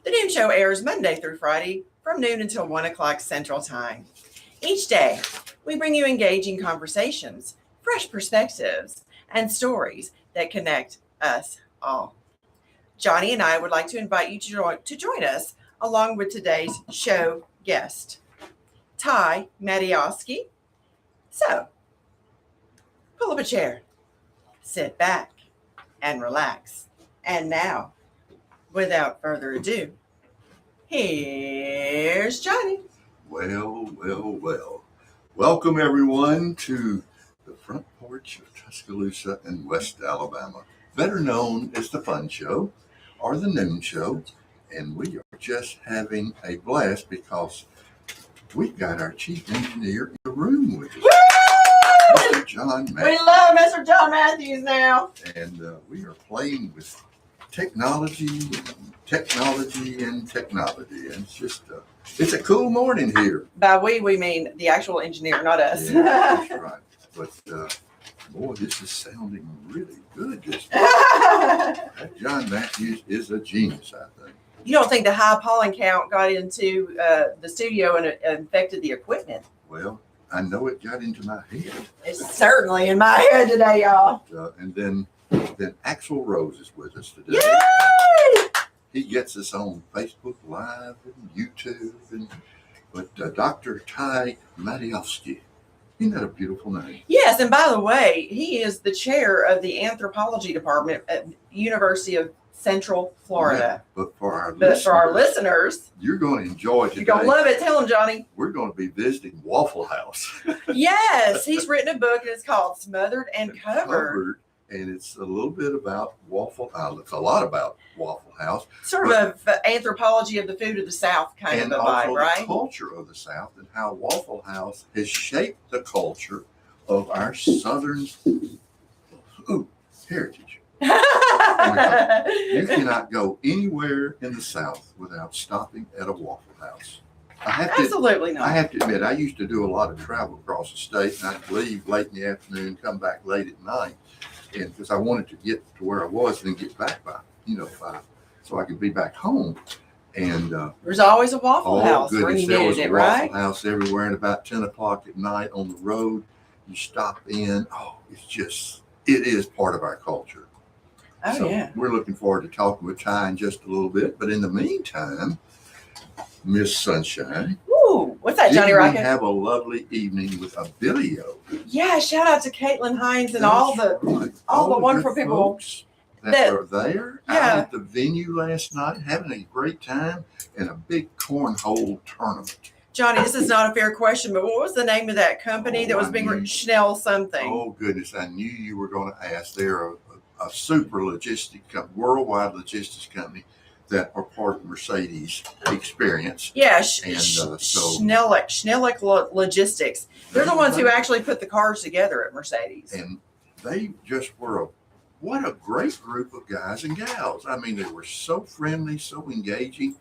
The Noon Show airs Monday through Friday from noon until 1 o'clock Central Time. Each day, we bring you engaging conversations, fresh perspectives, and stories that connect us all. Johnny and I would like to invite you to join us along with today's show guest, Ty Matiowski. So, pull up a chair, sit back, and relax. And now, without further ado, here's Johnny. Well. Welcome, everyone, to the front porch of Tuscaloosa in West Alabama, better known as the Fun Show or the Noon Show. And we are just having a blast because we've got our chief engineer in the room with us, Mr. John Matthews. We love Mr. John Matthews now. And we are playing with technology. And it's just, it's a cool morning here. By we mean the actual engineer, not us. Yeah, that's right. But, boy, this is sounding really good. That John Matthews is a genius, I think. You don't think the high pollen count got into the studio and infected the equipment? Well, I know it got into my head. It's certainly in my head today, y'all. And then Axl Rose is with us today. Yay! He gets us on Facebook Live and YouTube. But Dr. Ty Matiowski, isn't that a beautiful name? Yes, and by the way, he is the chair of the anthropology department at University of Central Florida. Yeah, but for our listeners, you're going to enjoy today. You're going to love it. Tell him, Johnny. We're going to be visiting Waffle House. Yes, he's written a book and it's called Smothered and Covered. And it's a little bit about Waffle House. It's a lot about Waffle House. Sort of anthropology of the food of the South kind of a vibe, right? And also the culture of the South and how Waffle House has shaped the culture of our Southern heritage. You cannot go anywhere in the South without stopping at a Waffle House. Absolutely not. I have to admit, I used to do a lot of travel across the state, and I'd leave late in the afternoon, come back late at night, and because I wanted to get to where I was and then get back by 5, so I could be back home. And there's always a Waffle House where you needed it, right? Waffle House everywhere, and about 10 o'clock at night on the road, you stop in. It is part of our culture. Oh, so yeah. We're looking forward to talking with Ty in just a little bit. But in the meantime, Miss Sunshine. Ooh, what's that, Johnny Rocket? We have a lovely evening with Abilio. Yeah, shout out to Caitlin Hines and all the wonderful people that were there out at the venue last night, having a great time and a big cornhole tournament. Johnny, this is not a fair question, but what was the name of that company that was being Schnell something? Oh, goodness. I knew you were going to ask. They're a super worldwide logistics company that are part of Mercedes Experience. Yeah, Schnellick Logistics. They're the ones who actually put the cars together at Mercedes. And they just were what a great group of guys and gals. I mean, they were so friendly, so engaging,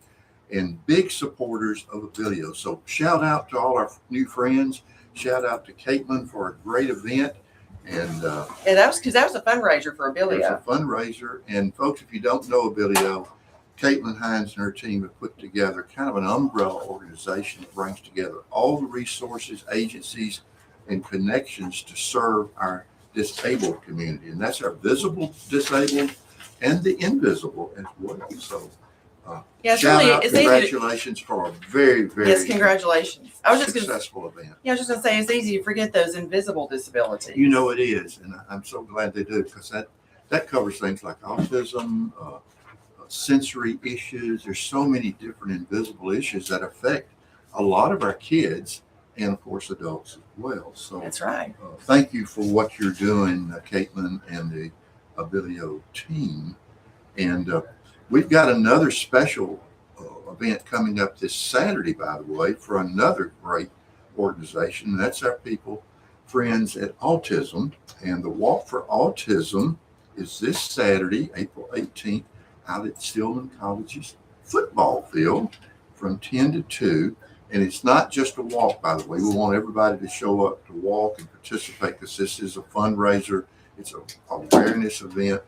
and big supporters of Abilio. So shout out to all our new friends. Shout out to Caitlin for a great event. And that was a fundraiser for Abilio. It's a fundraiser. And folks, if you don't know Abilio, Caitlin Hines and her team have put together kind of an umbrella organization that brings together all the resources, agencies, and connections to serve our disabled community. And that's our visible disabled and the invisible as well. So congratulations for a very, very congratulations. successful event. Yeah, I was just going to say, it's easy to forget those invisible disabilities. You know it is, and I'm so glad they do, because that covers things like autism, sensory issues. There's so many different invisible issues that affect a lot of our kids and, of course, adults as well. So that's right. Thank you for what you're doing, Caitlin and the Abilio team. And we've got another special event coming up this Saturday, by the way, for another great organization. That's our friends at Autism. And the Walk for Autism is this Saturday, April 18th, out at Stillman College's football field from 10 to 2. And it's not just a walk, by the way. We want everybody to show up to walk and participate, because this is a fundraiser. It's an awareness event.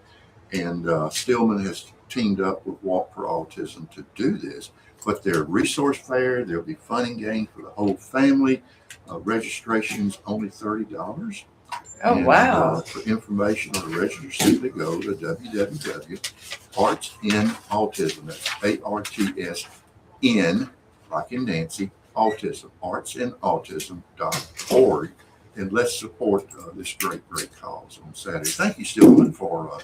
And Stillman has teamed up with Walk for Autism to do this. But they're resource fair. There'll be fun and games for the whole family. Registration's only $30. Oh, wow. For information on the register, simply go to www.artsinautism. That's ARTSN, like in Nancy, autism, artsinautism.org. And let's support this great cause on Saturday. Thank you, Stillman, for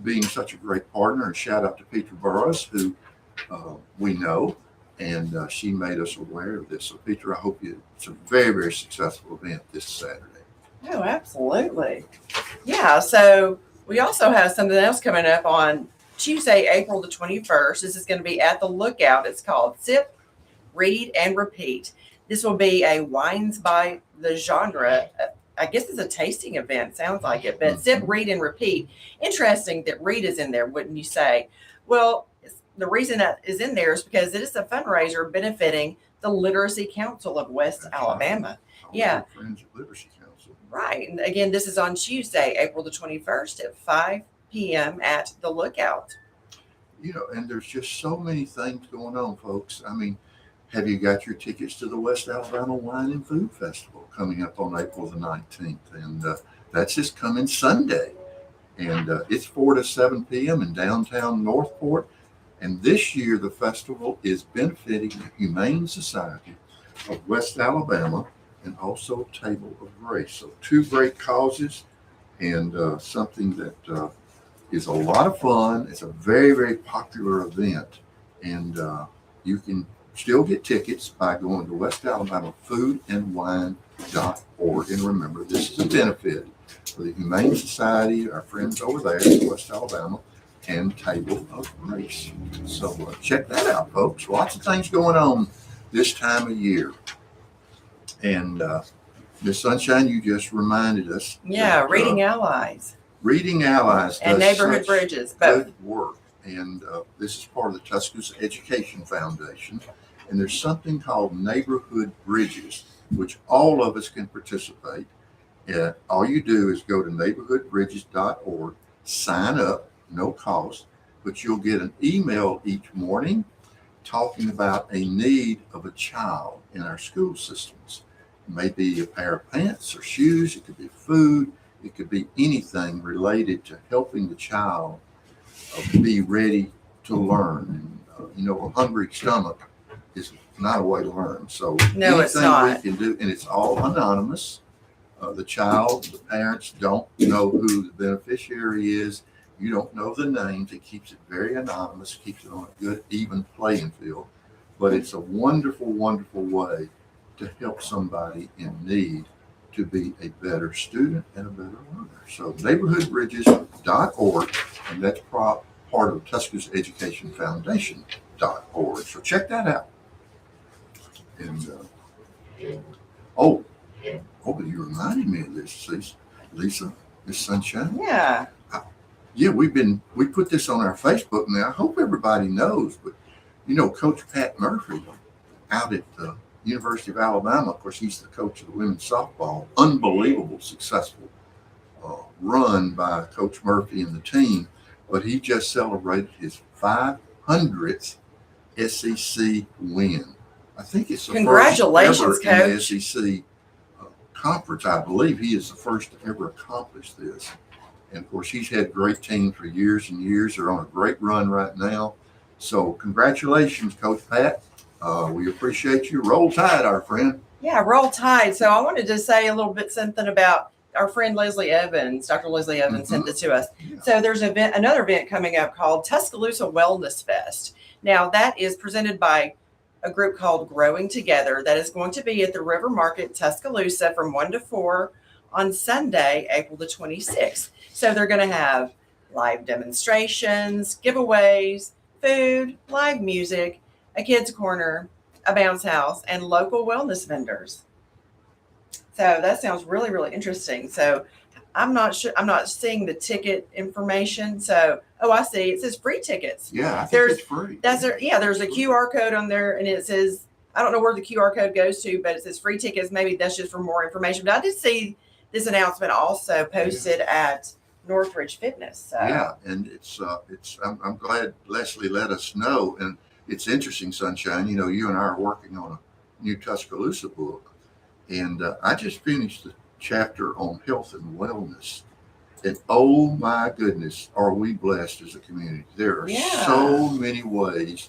being such a great partner. And shout out to Petra Burris, who we know, and she made us aware of this. So, Petra, I hope it's a very successful event this Saturday. Oh, absolutely. Yeah, so we also have something else coming up on Tuesday, April the 21st. This is going to be at the Lookout. It's called Sip, Read, and Repeat. This will be a wines by the genre. I guess it's a tasting event, sounds like it, but Sip, Read, and Repeat. Interesting that Read is in there, wouldn't you say? Well, the reason that is in there is because it is a fundraiser benefiting the Literacy Council of West Alabama. Yeah. Friends of Literacy Council. Right. And again, this is on Tuesday, April the 21st at 5 p.m. at the Lookout. And there's just so many things going on, folks. I mean, have you got your tickets to the West Alabama Wine and Food Festival coming up on April the 19th? And that's just coming Sunday. And it's 4 to 7 p.m. in downtown Northport. And this year, the festival is benefiting the Humane Society of West Alabama and also Table of Grace. So 2 great causes and something that is a lot of fun. It's a very popular event. And you can still get tickets by going to westalabamafoodandwine.org. And remember, this is a benefit for the Humane Society, our friends over there in West Alabama, and Table of Grace. So check that out, folks. Lots of things going on this time of year. And Miss Sunshine, you just reminded us. Yeah, that, Reading Allies. Reading Allies and does Neighborhood Bridges, both. good work. And this is part of the Tuscaloosa Education Foundation. And there's something called Neighborhood Bridges, which all of us can participate. All you do is go to neighborhoodbridges.org, sign up, no cost, but you'll get an email each morning talking about a need of a child in our school systems. It may be a pair of pants or shoes, it could be food, it could be anything related to helping the child be ready to learn. And a hungry stomach is not a way to learn. So no, it's not. We can do, and it's all anonymous. The child, the parents don't know who the beneficiary is. You don't know the names. It keeps it very anonymous, keeps it on a good, even playing field. But it's a wonderful way to help somebody in need to be a better student and a better learner. So neighborhoodbridges.org, and that's part of Tuscaloosa Education Foundation.org. So check that out. And you reminded me of this, Lisa, Miss Sunshine. Yeah. Yeah, we put this on our Facebook now. I hope everybody knows, but Coach Pat Murphy out at the University of Alabama, of course, he's the coach of the women's softball. Unbelievable, successful run by Coach Murphy and the team. But he just celebrated his 500th SEC win. I think it's the Congratulations, first ever in the Coach. SEC conference. I believe he is the first to ever accomplish this. And of course, he's had great teams for years and years. They're on a great run right now. So congratulations, Coach Pat. We appreciate you. Roll Tide, our friend. Yeah, Roll Tide. So I wanted to say a little bit something about our friend Leslie Evans. Dr. Leslie Evans sent this to us. Yeah. So there's another event coming up called Tuscaloosa Wellness Fest. Now that is presented by a group called Growing Together that is going to be at the River Market, Tuscaloosa from 1 to 4 on Sunday, April the 26th. So they're going to have live demonstrations, giveaways, food, live music, a kids corner, a bounce house, and local wellness vendors. So that sounds really interesting. So I'm not sure. I'm not seeing the ticket information. So, I see. It says free tickets. Yeah, I think it's free. There's a QR code on there, and it says, I don't know where the QR code goes to, but it says free tickets. Maybe that's just for more information. But I did see this announcement also posted at Northridge Fitness. So. Yeah, and I'm glad Leslie let us know. And it's interesting, Sunshine. You know, you and I are working on a new Tuscaloosa book, and I just finished the chapter on health and wellness. And oh my goodness, are we blessed as a community? There are so many ways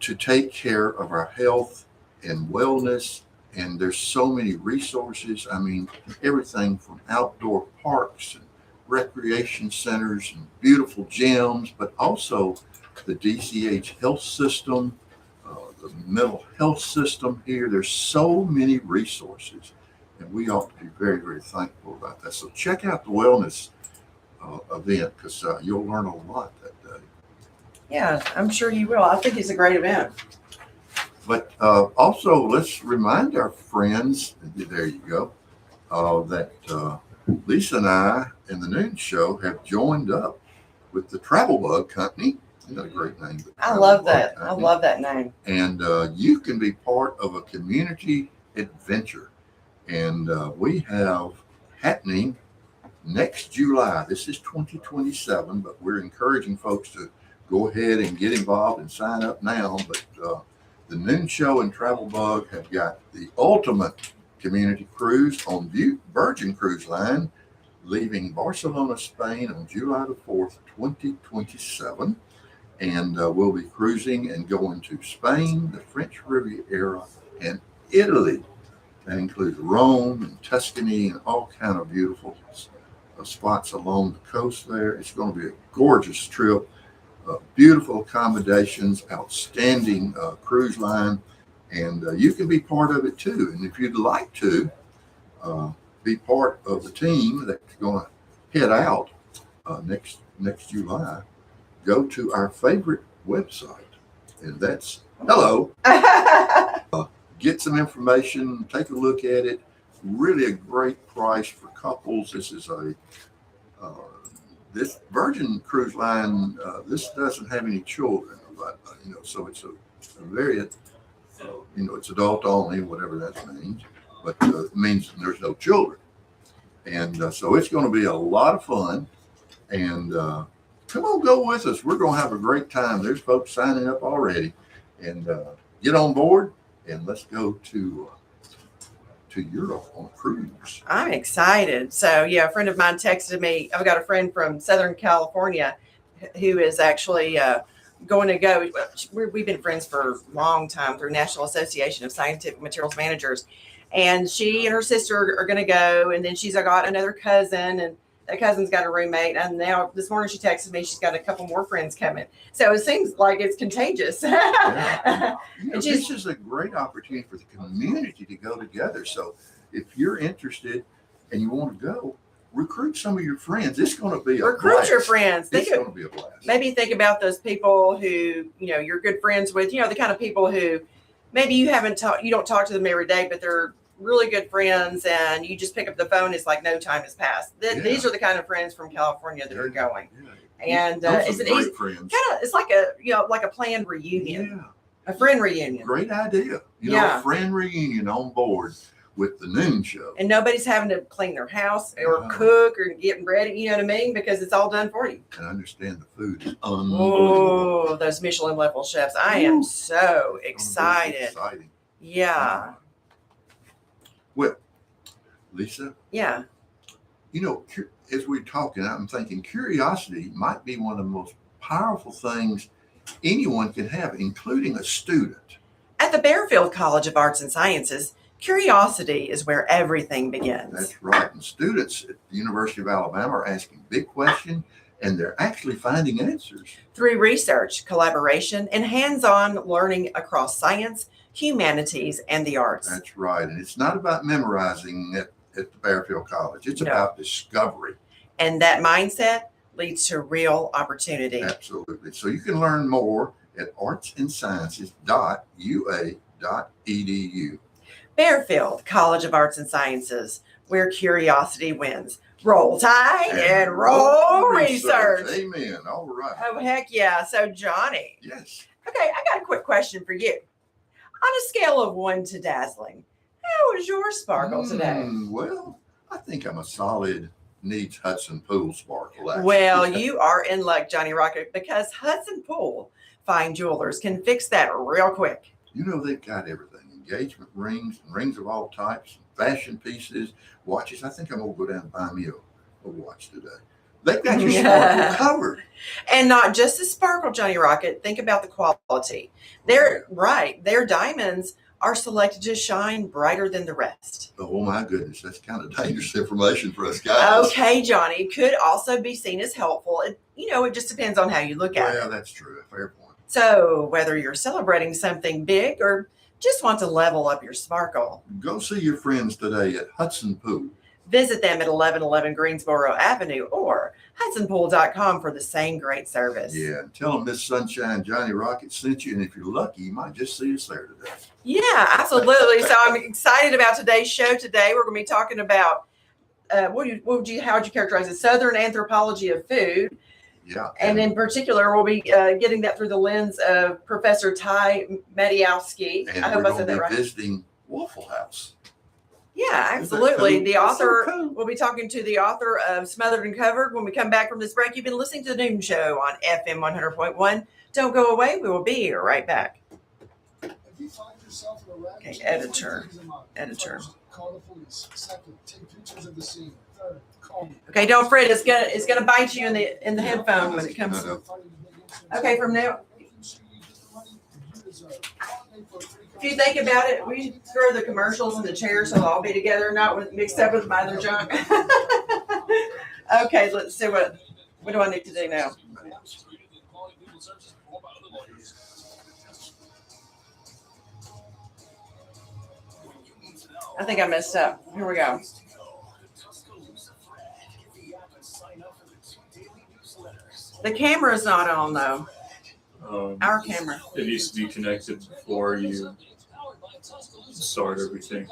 to take care of our health and wellness, and there's so many resources. I mean, everything from outdoor parks and recreation centers and beautiful gyms, but also the DCH health system, the mental health system here. There's so many resources, and we ought to be very, very thankful about that. So check out the wellness event, because you'll learn a lot that day. Yeah, I'm sure you will. I think it's a great event. But also, let's remind our friends, there you go, that Lisa and I and the Noon Show have joined up with the Travel Bug Company. Isn't that a great name? I love that. I love that name. And you can be part of a community adventure. And we have happening next July. This is 2027, but we're encouraging folks to go ahead and get involved and sign up now. But the Noon Show and Travel Bug have got the ultimate community cruise on Virgin Cruise Line, leaving Barcelona, Spain on July the 4th, 2027. And we'll be cruising and going to Spain, the French Riviera, and Italy. That includes Rome and Tuscany and all kind of beautiful spots along the coast there. It's going to be a gorgeous trip. Beautiful accommodations, outstanding cruise line, and you can be part of it too. And if you'd like to be part of the team that's going to head out next July, go to our favorite website, and that's get some information, take a look at it. Really a great price for couples. This is this Virgin Cruise Line, this doesn't have any children, but so it's a very, it's adult only, whatever that means, but it means there's no children. And so it's going to be a lot of fun. And come on, go with us. We're going to have a great time. There's folks signing up already. And get on board and let's go to Europe on a cruise. I'm excited. So yeah, a friend of mine texted me. I've got a friend from Southern California who is actually going to go. We've been friends for a long time through National Association of Scientific Materials Managers. And she and her sister are going to go. And then she's got another cousin, and that cousin's got a roommate. And now this morning she texted me, she's got a couple more friends coming. So it seems like it's contagious. Yeah. This is a great opportunity for the community to go together. So if you're interested and you want to go, recruit some of your friends. It's going to be a recruit blast. Your friends. It's going to be a blast. Maybe think about those people who, you're good friends with, the kind of people who maybe you don't talk to them every day, but they're really good friends, and you just pick up the phone. It's like no time has passed. These are the kind of friends from California that are going. Yeah. And it's an easy friends. It's like a planned reunion, a friend reunion. Great idea. A friend reunion on board with the Noon Show. And nobody's having to clean their house or cook or getting ready, you know what I mean? Because it's all done for you. And I understand the food is unbelievable. Oh, those Michelin level chefs. I am so excited. Exciting. Yeah. Well, Lisa. Yeah. As we're talking, I'm thinking curiosity might be one of the most powerful things anyone can have, including a student. At the Bearfield College of Arts and Sciences, curiosity is where everything begins. That's right. And students at the University of Alabama are asking big questions, and they're actually finding answers. Through research, collaboration, and hands-on learning across science, humanities, and the arts. That's right. And it's not about memorizing at the Bearfield College. It's about discovery. And that mindset leads to real opportunity. Absolutely. So you can learn more at artsandsciences.ua.edu. Bearfield College of Arts and Sciences, where curiosity wins. Roll Tide and roll research. Amen. All right. Oh, heck yeah. So, Johnny. Yes. Okay, I got a quick question for you. On a scale of 1 to dazzling, how was your sparkle today? Well, I think I'm a solid needs Hudson Pool sparkle. Actually. Well, you are in luck, Johnny Rocket, because Hudson Pool Fine Jewelers can fix that real quick. You know, they've got everything. Engagement rings and rings of all types, fashion pieces, watches. I think I'm going to go down and buy me a watch today. They've got your sparkle covered. And not just the sparkle, Johnny Rocket. Think about the quality. They're right. Their diamonds are selected to shine brighter than the rest. Oh my goodness, that's kind of dangerous information for us guys. Okay, Johnny, could also be seen as helpful. It just depends on how you look at it. Well, that's true. A fair point. So whether you're celebrating something big or just want to level up your sparkle, go see your friends today at Hudson Pool. Visit them at 1111 Greensboro Avenue or HudsonPool.com for the same great service. Yeah, tell them Miss Sunshine Johnny Rocket sent you, and if you're lucky, you might just see us there today. Yeah, absolutely. So I'm excited about today's show. Today we're going to be talking about how would you characterize it? Southern anthropology of food. Yeah, and in particular, we'll be getting that through the lens of Professor Ty Madiowski. And I hope I said that right. Visiting Waffle House. Yeah, absolutely. Cool? The author, so cool. We'll be talking to the author of Smothered and Covered when we come back from this break. You've been listening to The Noon Show on FM 100.1. Don't go away. We will be here right back. Okay, editor. Call the police. Second, take pictures of the scene. Third, call me. Okay, don't fret. It's gonna bite you in the headphone when it comes to. Okay, from now. If you think about it, we throw the commercials in the chairs so they'll all be together, not mixed up with my other junk. Okay, let's see what do I need to do now? I think I messed up. Here we go. The camera's not on though. Our camera. It needs to be connected before you start everything.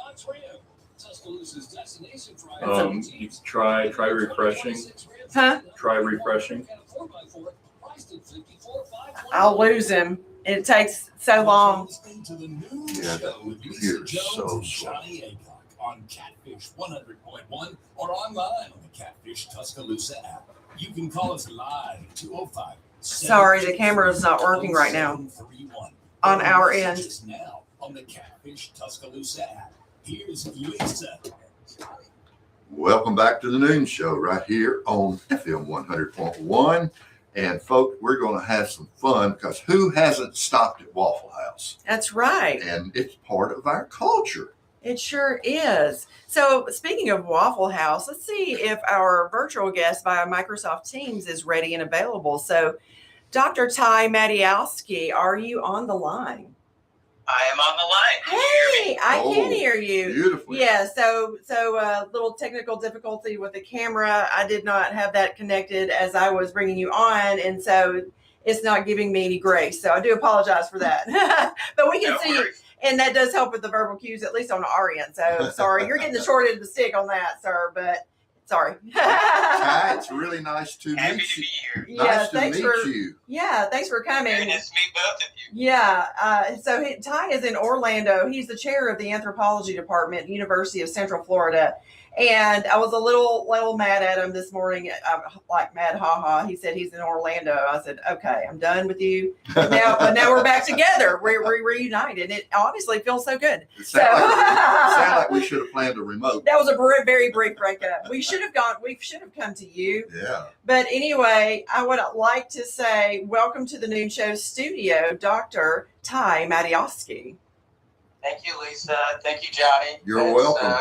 You try refreshing. Huh? Try refreshing. I'll lose him. It takes so long. Yeah, that computer's so slow. On Catfish 100.1 or online on the Catfish Tuscaloosa app. You can call us live at 205. Sorry, the camera is not working right now on our end. Now on the Catfish Tuscaloosa app. Here's Lisa. Welcome back to the Noon Show right here on FM 100.1. And folks, we're going to have some fun because who hasn't stopped at Waffle House? That's right. And it's part of our culture. It sure is. So speaking of Waffle House, let's see if our virtual guest via Microsoft Teams is ready and available. So Dr. Ty Madiowski, are you on the line? I am on the line. Can you hear me? Hey, I can hear you. Beautifully. Yeah, so little technical difficulty with the camera. I did not have that connected as I was bringing you on, and so it's not giving me any grace. So I do apologize for that. But we can No see you, worries. and that does help with the verbal cues, at least on our end. So sorry, you're getting the short end of the stick on that, sir, but sorry. Ty, it's really nice to Happy meet to be you. here. Nice to thanks meet for you. Yeah, thanks for coming. Very nice to meet both of you. Yeah, so Ty is in Orlando. He's the chair of the anthropology department, University of Central Florida. And I was a little mad at him this morning, like mad haha. He said he's in Orlando. I said, okay, I'm done with you. But now we're back together. We're reunited. It honestly feels so good. It sounded like we should have planned a remote. That was a very brief breakup. We should have come to you. Yeah. But anyway, I would like to say welcome to the Noon Show studio, Dr. Ty Madiowski. Thank you, Lisa. Thank you, Johnny. You're welcome.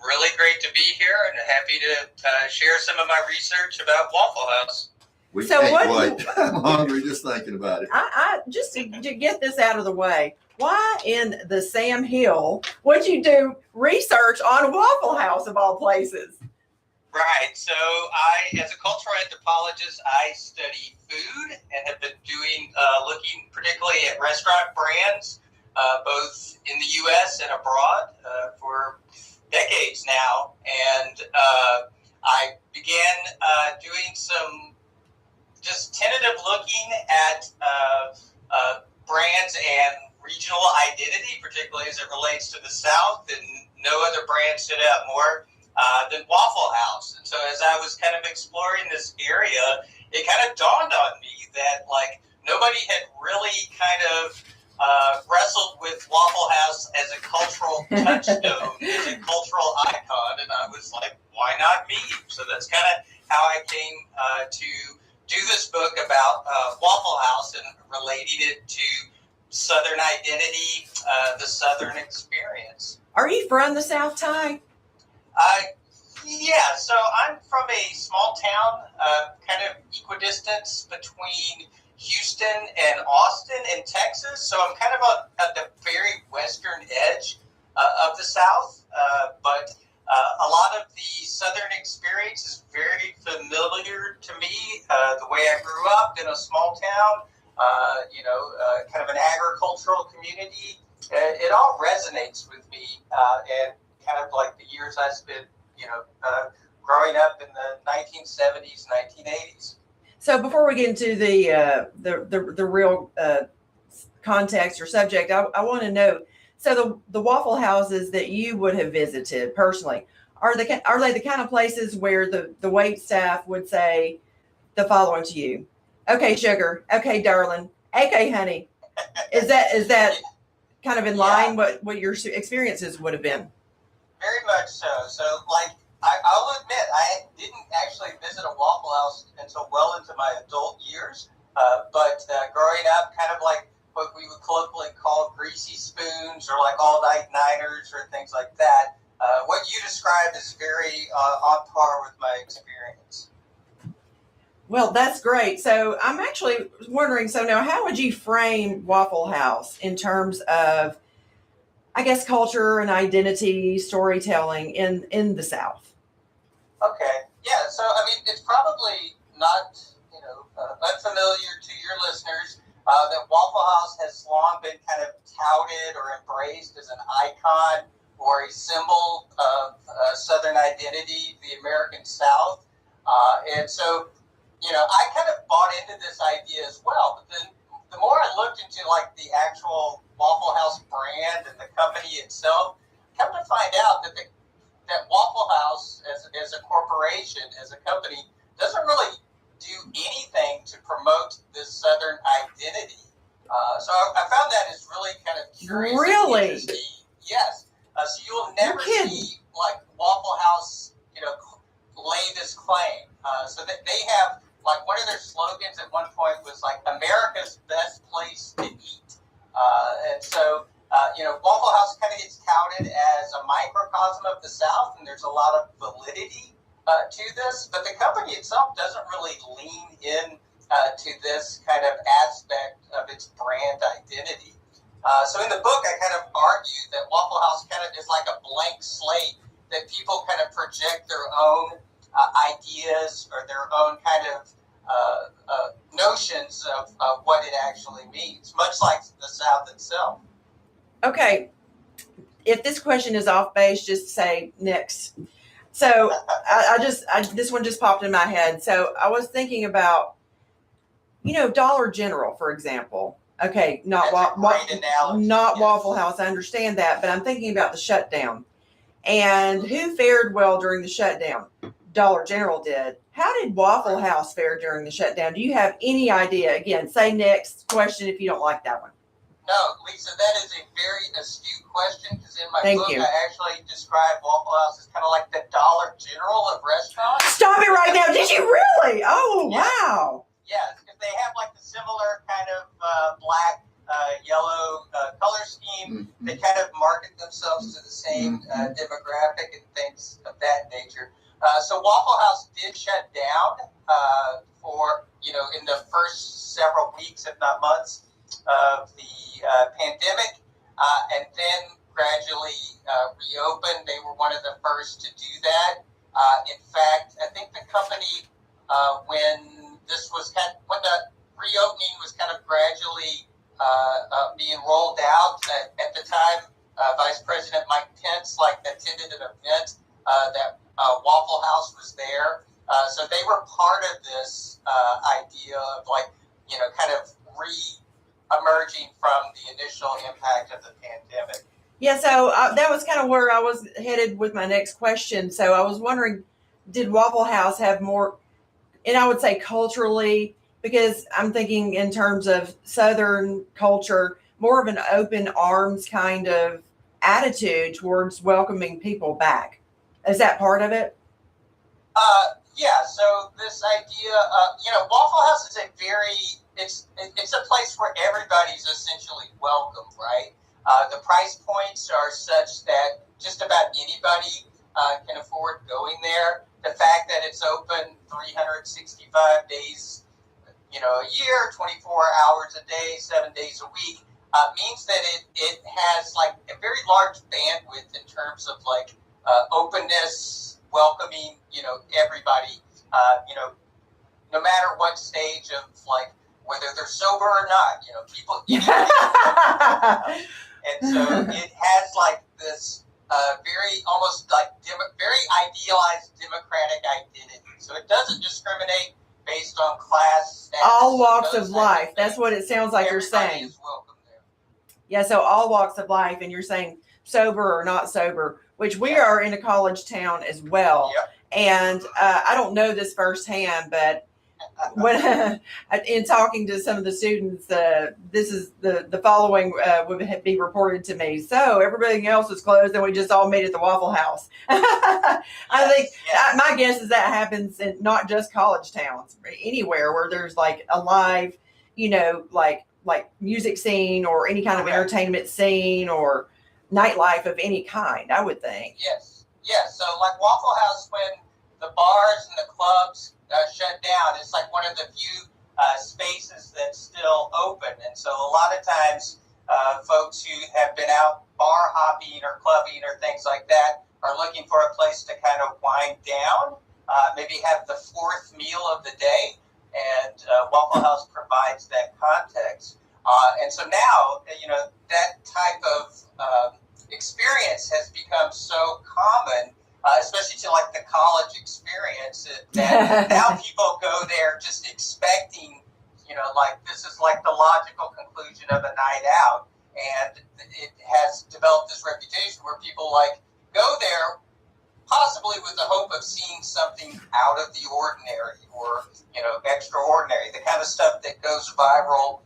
Really great to be here and happy to share some of my research about Waffle House. We So can't what- wait. I'm hungry just thinking about it. I just to get this out of the way, why in the Sam Hill would you do research on Waffle House of all places? Right. So as a cultural anthropologist, I study food and have been looking particularly at restaurant brands, both in the U.S. and abroad for decades now. And I began doing some just tentative looking at brands and regional identity, particularly as it relates to the South, and no other brand stood out more. than Waffle House. And so as I was kind of exploring this area, it kind of dawned on me that like nobody had really kind of wrestled with Waffle House as a cultural touchstone, as a cultural icon, and I was like, why not me? So that's kind of how I came to do this book about Waffle House and relating it to Southern identity, the Southern experience. Are you from the South, Ty? Yeah, so I'm from a small town, kind of equidistance between Houston and Austin in Texas. So I'm kind of at the very western edge of the South, but a lot of the Southern experience is very familiar to me. The way I grew up in a small town, kind of an agricultural community, it all resonates with me, and kind of like the years I spent, growing up in the 1970s, 1980s. So before we get into the real context or subject, I want to know. So the Waffle Houses that you would have visited personally, are they the kind of places where the wait staff would say the following to you? Okay, sugar. Okay, darling. Okay, honey. Is that kind of in line what your experiences would have been? Very much so. So, like, I'll admit, I didn't actually visit a Waffle House until well into my adult years. But growing up, kind of like what we would colloquially call greasy spoons or like all-night niners or things like that. What you described is very on par with my experience. Well, that's great. So I'm actually wondering, so now how would you frame Waffle House in terms of, I guess, culture and identity, storytelling in the South? Okay. Yeah. So, I mean, it's probably not, unfamiliar to your listeners that Waffle House has long been kind of touted or embraced as an icon or a symbol of Southern identity, the American South. And so, I kind of bought into this idea as well. But then the more I looked into like the actual Waffle House brand and the company itself, come to find out that that Waffle House as a corporation, as a company, doesn't really do anything to promote this Southern identity. So I found that is really kind of curious. Really? And interesting. Yes. So you'll never see like Waffle House, lay this claim. So that they have like one of their slogans at one point was like America's best place to eat. And so, Waffle House kind of gets touted as a microcosm of the South, and there's a lot of validity to this. But the company itself doesn't really lean in to this kind of aspect of its brand identity. So in the book, I kind of argue that Waffle House kind of is like a blank slate that people kind of project their own ideas or their own kind of notions of what it actually means, much like the South itself. Okay. If this question is off base, just say next. So this one just popped in my head. So I was thinking about, Dollar General, for example. Okay, not Waffle House. I understand that, but I'm thinking about the shutdown. And who fared well during the shutdown? Dollar General did. How did Waffle House fare during the shutdown? Do you have any idea? Again, say next question if you don't like that one. No, Lisa, that is a very astute question because in my book, you. I actually describe Waffle House as kind of like the Dollar General of restaurants. Stop it right now. Did you really? Oh, Yeah. Wow. Yes, because they have like the similar kind of black, yellow color scheme. Mm-hmm. They kind of market themselves to the same demographic and things of that nature. So Waffle House did shut down for, in the first several weeks, if not months, of the pandemic, and then gradually reopened. They were one of the first to do that. In fact, I think the company, when the reopening was kind of gradually being rolled out, at the time, Vice President Mike Pence attended an event that Waffle House was there. So they were part of this idea of kind of re-emerging from the initial impact of the pandemic. Yeah, so that was kind of where I was headed with my next question. So I was wondering, did Waffle House have more, and I would say culturally, because I'm thinking in terms of Southern culture, more of an open arms kind of attitude towards welcoming people back. Is that part of it? Yeah. So this idea, Waffle House is it's a place where everybody's essentially welcome, right? The price points are such that just about anybody can afford going there. The fact that it's open 365 days, a year, 24 hours a day, 7 days a week, means that it has like a very large bandwidth in terms of like openness, welcoming, everybody, no matter what stage of like whether they're sober or not, people. And so it has like this very almost like very idealized democratic identity. So it doesn't discriminate based on class, status, All walks those of types life. things. That's what it sounds like you're Everybody saying. is welcome there. Yeah, so all walks of life, and you're saying sober or not sober, which we are in a college town as well. Yep. And I don't know this firsthand, but when in talking to some of the students, this is the following would be reported to me. So everything else is closed, and we just all meet at the Waffle House. I think my guess is that happens in not just college towns, anywhere where there's like a live, like music scene or any kind of Correct. entertainment scene or nightlife of any kind. I would think. Yes. So like Waffle House, when the bars and the clubs shut down, it's like one of the few spaces that's still open. And so a lot of times folks who have been out bar hopping or clubbing or things like that are looking for a place to kind of wind down, maybe have the fourth meal of the day. And Waffle House provides that context. And so now, that type of experience has become so common, especially to like the college experience, that now people go there just expecting, like this is like the logical conclusion of a night out. And it has developed this reputation where people like go there possibly with the hope of seeing something out of the ordinary or, extraordinary, the kind of stuff that goes viral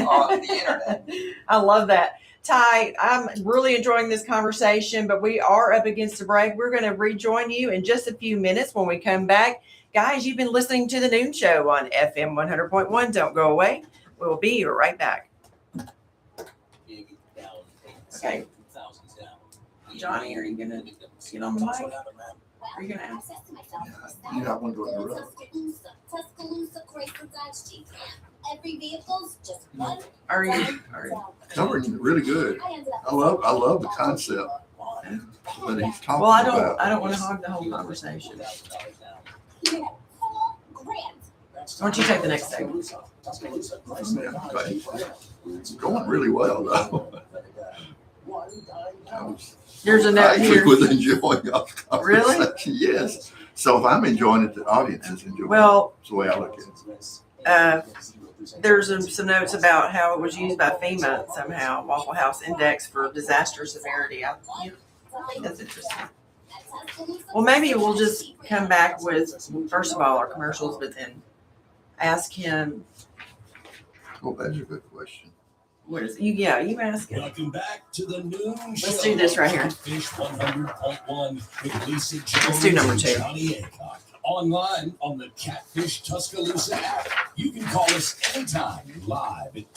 on the internet. I love that. Ty, I'm really enjoying this conversation, but we are up against a break. We're going to rejoin you in just a few minutes when we come back. Guys, you've been listening to The Noon Show on FM 100.1. Don't go away. We'll be right back. Okay. Johnny, are you going to get on the mic? Are you going to ask? You got one going to the road. Every vehicle's just one. Are you? Covered really good. I love the concept that he's talking Well, I about. don't want to hog the whole conversation. $4,000. Why don't you take the next segment? It's going really well, though. Here's a I note actually here. was enjoying our conversation. Really? Yes. So if I'm enjoying it, the audience is enjoying Well, it. That's the way I look at it. There's some notes about how it was used by FEMA somehow, Waffle House Index for disaster severity. I think that's interesting. Well, maybe we'll just come back with, first of all, our commercials, but then ask him, Well, that's a good question. what is, you ask him. Welcome back to the Noon Show. Let's do this right here. Catfish 100.1 with Lisa Jones Let's do number and 2. Johnny Aycock. Online on the Catfish Tuscaloosa app. You can call us anytime live at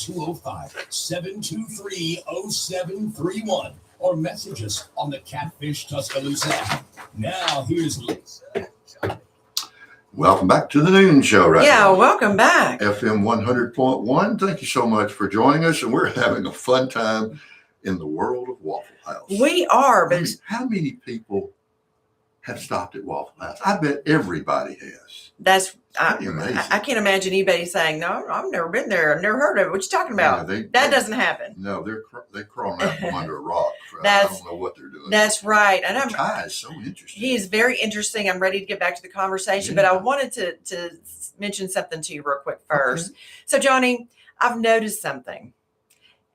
205-723-0731 or message us on the Catfish Tuscaloosa app. Now, here's Lisa. Welcome back to the Noon Show, right? Yeah, now. welcome back. FM 100.1. Thank you so much for joining us, and we're having a fun time in the world of Waffle House. We are, but How many people have stopped at Waffle House? I bet everybody has. that's, Amazing. I can't imagine anybody saying, no, I've never been there. I've never heard of it. What you talking about? Yeah, That doesn't happen. No, they crawling out from under a rock. I That's- don't know what they're doing. That's right. And Ty is so interesting. he is very interesting. I'm ready to get back to the conversation, but I wanted to mention something to you real quick first. So, Johnny, I've noticed something.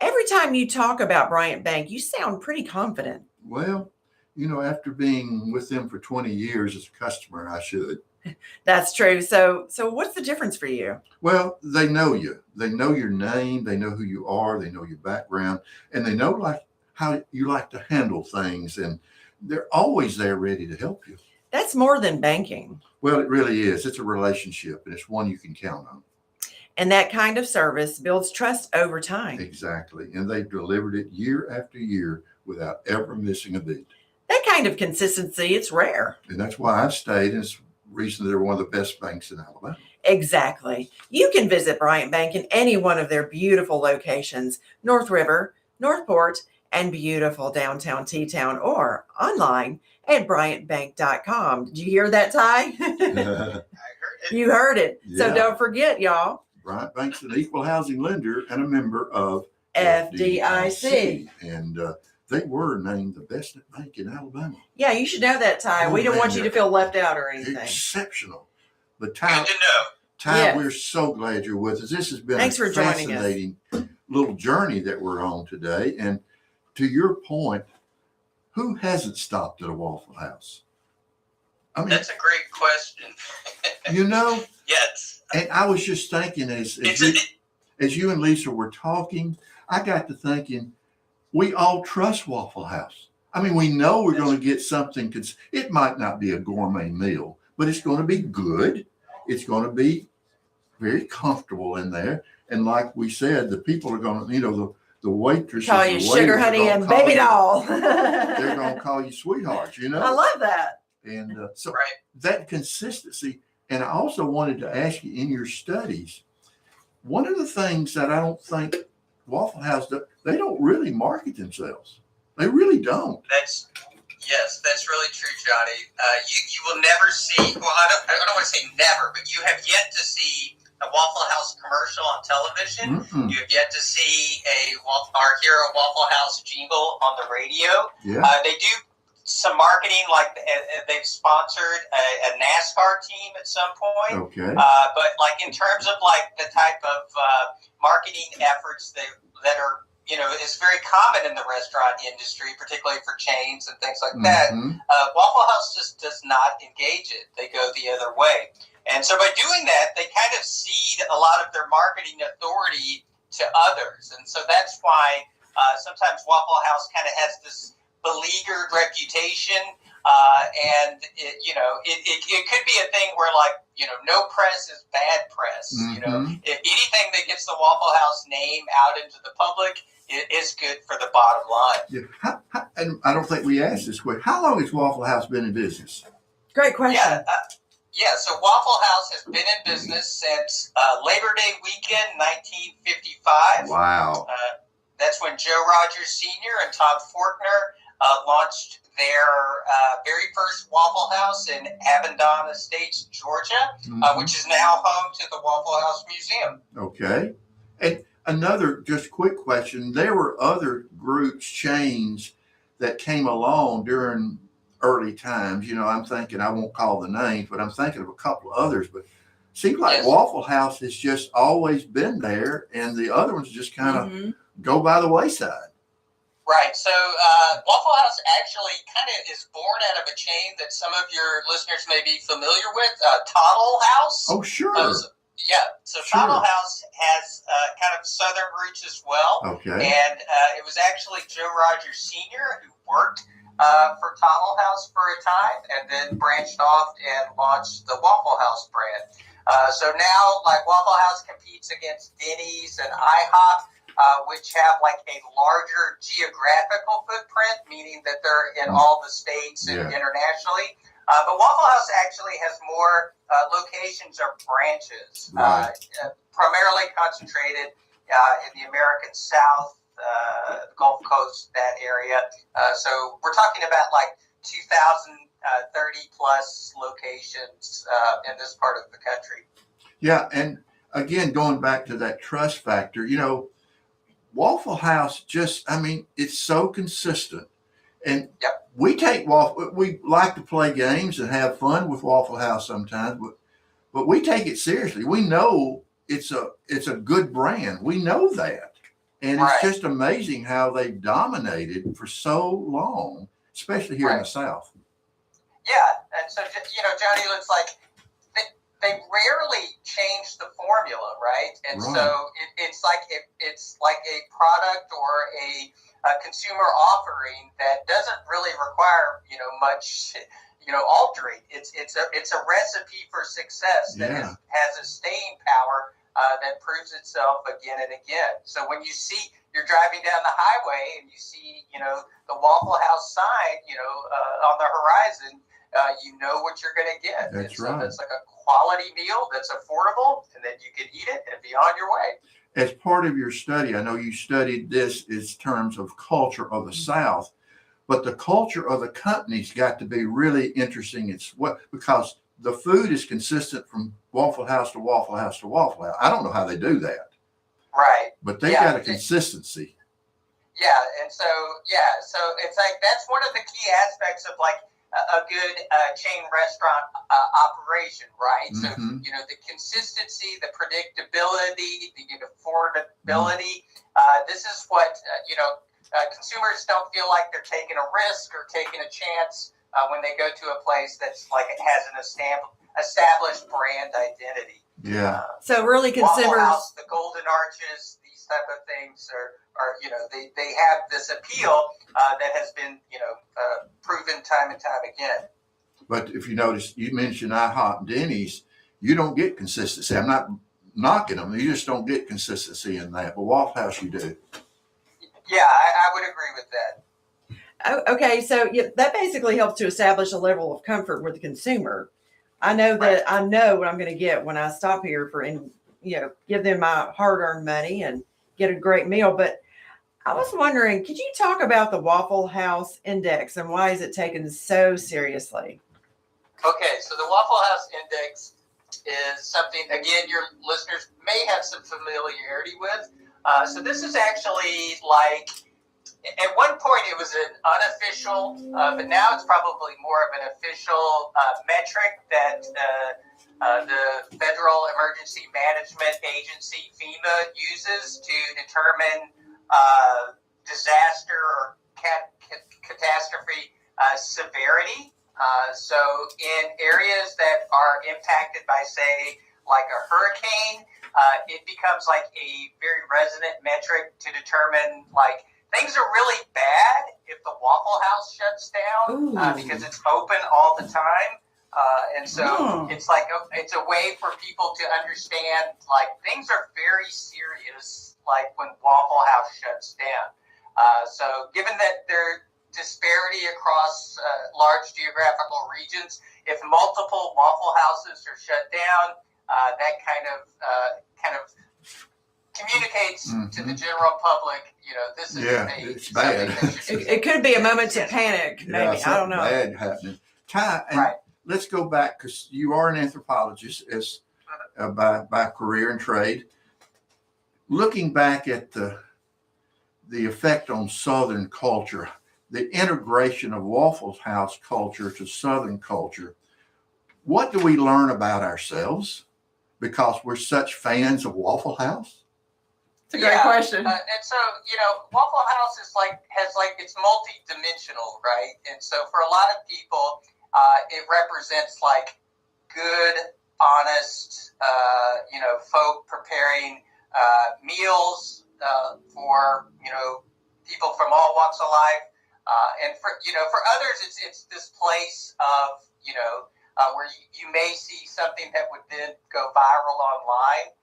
Every time you talk about Bryant Bank, you sound pretty confident. Well, after being with them for 20 years as a customer, I should. That's true. So what's the difference for you? Well, they know you. They know your name. They know who you are. They know your background, and they know how you like to handle things. And they're always there ready to help you. That's more than banking. Well, it really is. It's a relationship, and it's one you can count on. And that kind of service builds trust over time. Exactly. And they've delivered it year after year without ever missing a beat. That kind of consistency, it's rare. And that's why I've stayed. And it's the reason they're one of the best banks in Alabama. Exactly. You can visit Bryant Bank in any one of their beautiful locations, North River, Northport, and beautiful downtown T-Town, or online at bryantbank.com. Did you hear that, Ty? I heard it. You heard it. So Yeah. don't forget, y'all. Bryant Bank's an equal housing lender and a member of FDIC. And they were named the best bank in Alabama. Yeah, you should know that, Ty. Oh, We don't man, want you to feel left out or anything. Exceptional. But Good Ty, to know. Yes. we're so glad you're with us. This has been Thanks a for joining us. fascinating little journey that we're on today. And to your point, who hasn't stopped at a Waffle House? I mean, That's a great question. Yes. and I was just thinking as you and Lisa were talking, I got to thinking, we all trust Waffle House. I mean, we know we're going to get something. It might not be a gourmet meal, but it's going to be good. It's going to be very comfortable in there. And like we said, the people are going to, the waitresses, Call you the sugar waiters are honey gonna and call baby you- doll. They're going to call you sweethearts, I love that. And so Right. that consistency. And I also wanted to ask you, in your studies, one of the things that I don't think Waffle House does, they don't really market themselves. They really don't. That's really true, Johnny. You will never see. Well, I don't want to say never, but you have yet to see a Waffle House commercial on television. Mm-mm. You have yet to see or hear a Waffle House jingle on the radio. Yeah. They do some marketing, like they've sponsored a NASCAR team at some point. Okay. But like in terms of like the type of marketing efforts that are, is very common in the restaurant industry, particularly for chains and things like that. Mhm. Waffle House just does not engage it. They go the other way. And so by doing that, they kind of cede a lot of their marketing authority to others. And so that's why sometimes Waffle House kind of has this beleaguered reputation. And it could be a thing where no press is bad press. Mhm. If anything that gets the Waffle House name out into the public, it is good for the bottom line. Yeah. And I don't think we asked this question. How long has Waffle House been in business? Great question. So Waffle House has been in business since Labor Day weekend, 1955. Wow. That's when Joe Rogers Sr. and Tom Forkner launched their very first Waffle House in Avondale Estates, Georgia, Mhm. which is now home to the Waffle House Museum. Okay. And another just quick question. There were other groups, chains that came along during early times. I'm thinking, I won't call the names, but I'm thinking of a couple of others. But it seems like Yes. Waffle House has just always been there, and the other ones just kind of Mhm. go by the wayside. Right. So Waffle House actually kind of is born out of a chain that some of your listeners may be familiar with, Toddle House. Oh, sure. So Sure. Toddle House has kind of southern roots as well. Okay. And it was actually Joe Rogers Sr. who worked for Toddle House for a time and then branched off and launched the Waffle House brand. So now, like, Waffle House competes against Denny's and IHOP, which have like a larger geographical footprint, meaning that they're in all the states and Yeah. internationally. But Waffle House actually has more locations or branches, Right. primarily concentrated in the American South, the Gulf Coast, that area. So we're talking about like 2,030 plus locations in this part of the country. Yeah. And again, going back to that trust factor, Waffle House it's so consistent. And Yep. we like to play games and have fun with Waffle House sometimes, but we take it seriously. We know it's a good brand. We know that. And Right. it's just amazing how they dominated for so long, especially here in the Right. South. Yeah, and so Johnny, it's like they rarely change the formula, right? And Right. so it's like a product or a consumer offering that doesn't really require much altering. It's a recipe for success that Yeah. has a staying power that proves itself again and again. So when you're driving down the highway and you see the Waffle House sign on the horizon, you know what you're going to get. That's So right. that's like a quality meal that's affordable, and then you can eat it and be on your way. As part of your study, I know you studied this in terms of culture of the South, but the culture of the company's got to be really interesting. Because the food is consistent from Waffle House to Waffle House to Waffle House. I don't know how they do that, Right. but they Yeah. got a consistency. Yeah, and so it's like that's one of the key aspects of like a good chain restaurant operation, right? Mhm. So the consistency, the predictability, the affordability. This is what consumers don't feel like they're taking a risk or taking a chance when they go to a place that's like it has an established brand identity. Yeah. So really Waffle consumers, House, the Golden Arches, these type of things are they have this appeal that has been proven time and time again. But if you notice, you mentioned IHOP and Denny's, you don't get consistency. I'm not knocking them. You just don't get consistency in that. But Waffle House, you do. Yeah, I would agree with that. okay, so that basically helps to establish a level of comfort with the consumer. I know that I know what I'm going to get when I stop here give them my hard-earned money and get a great meal. But I was wondering, could you talk about the Waffle House Index and why is it taken so seriously? Okay, so the Waffle House Index is something, again, your listeners may have some familiarity with. So this is actually like, at one point it was an unofficial, but now it's probably more of an official metric that the Federal Emergency Management Agency, FEMA, uses to determine disaster or catastrophe severity. So in areas that are impacted by, say, like a hurricane, it becomes like a very resonant metric to determine like things are really bad if the Waffle House shuts down because it's open all the time. And so it's like it's a way for people to understand like things are very serious like when Waffle House shuts down. So given that there disparity across large geographical regions, if multiple Waffle Houses are shut down, that kind of communicates to the general public, this is it's bad. It could be a moment to panic, maybe. I don't know. Bad happening. Ty, and Right. let's go back because you are an anthropologist as by career and trade. Looking back at the effect on Southern culture, the integration of Waffle House culture to Southern culture, what do we learn about ourselves because we're such fans of Waffle House? It's a great question. And so, Waffle House has it's multi-dimensional, right? And so for a lot of people, it represents like good, honest, folk preparing meals for people from all walks of life, and for others, it's this place of where you may see something that would then go viral online.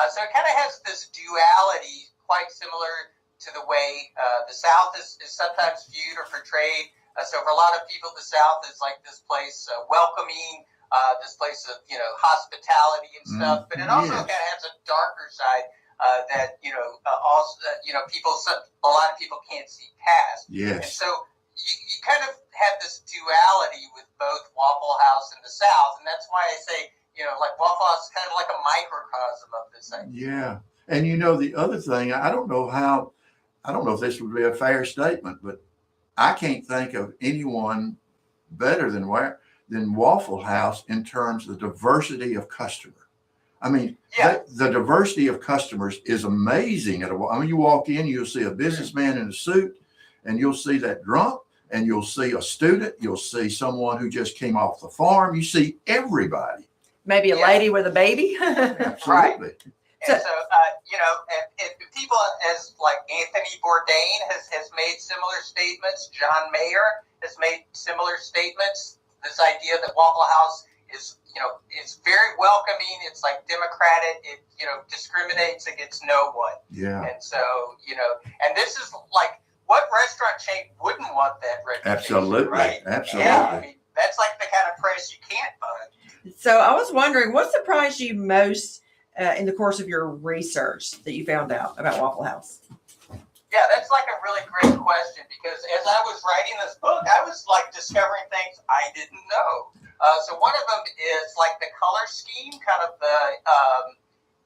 So it kind of has this duality, quite similar to the way the South is sometimes viewed or portrayed. So for a lot of people, the South is like this place welcoming, this place of hospitality and stuff. But it also kind of has a darker side that also people, a lot of people can't see past. And Yes. so you kind of have this duality with both Waffle House and the South, and that's why I say like Waffle House is kind of like a microcosm of this idea. Yeah. And the other thing, I don't know if this would be a fair statement, but I can't think of anyone better than Waffle House in terms of the diversity of customer. I mean, Yeah. the diversity of customers is amazing. I mean, you walk in, you'll see a businessman in a suit, and you'll see that drunk, and you'll see a student, you'll see someone who just came off the farm. You see everybody. Maybe a Yeah. lady with a baby. Absolutely. And so, you know, and people as like Anthony Bourdain has made similar statements. John Mayer has made similar statements. This idea that Waffle House is, you know, is very welcoming. It's like democratic. It, you know, discriminates against no one. Yeah. And so, you know, and this is like, what restaurant chain wouldn't want that reputation? Absolutely. Right? Absolutely. Yeah, I mean, that's like the kind of press you can't buy. So I was wondering, what surprised you most in the course of your research that you found out about Waffle House? Yeah, that's like a really great question because as I was writing this book, I was like discovering things I didn't know. So one of them is like the color scheme, kind of the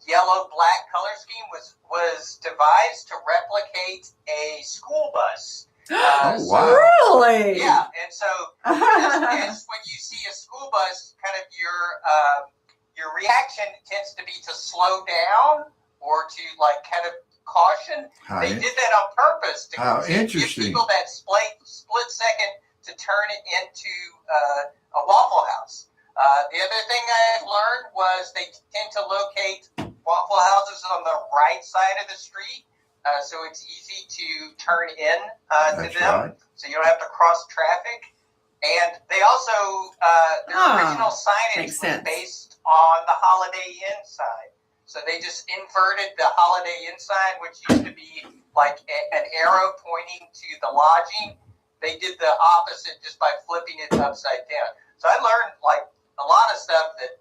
yellow-black color scheme was devised to replicate a school bus. Oh, So- wow. Really? Yeah, and so as when you see a school bus, kind of your reaction tends to be to slow down or to like kind of caution. They did that on purpose to How give interesting. people that split second to turn it into a Waffle House. The other thing I learned was they tend to locate Waffle Houses on the right side of the street, so it's easy to turn in to That's them. right. So you don't have to cross traffic. And they also, their original signage makes was sense. based on the Holiday Inn sign. So they just inverted the Holiday Inn sign, which used to be like an arrow pointing to the lodging. They did the opposite just by flipping it upside down. So I learned like a lot of stuff that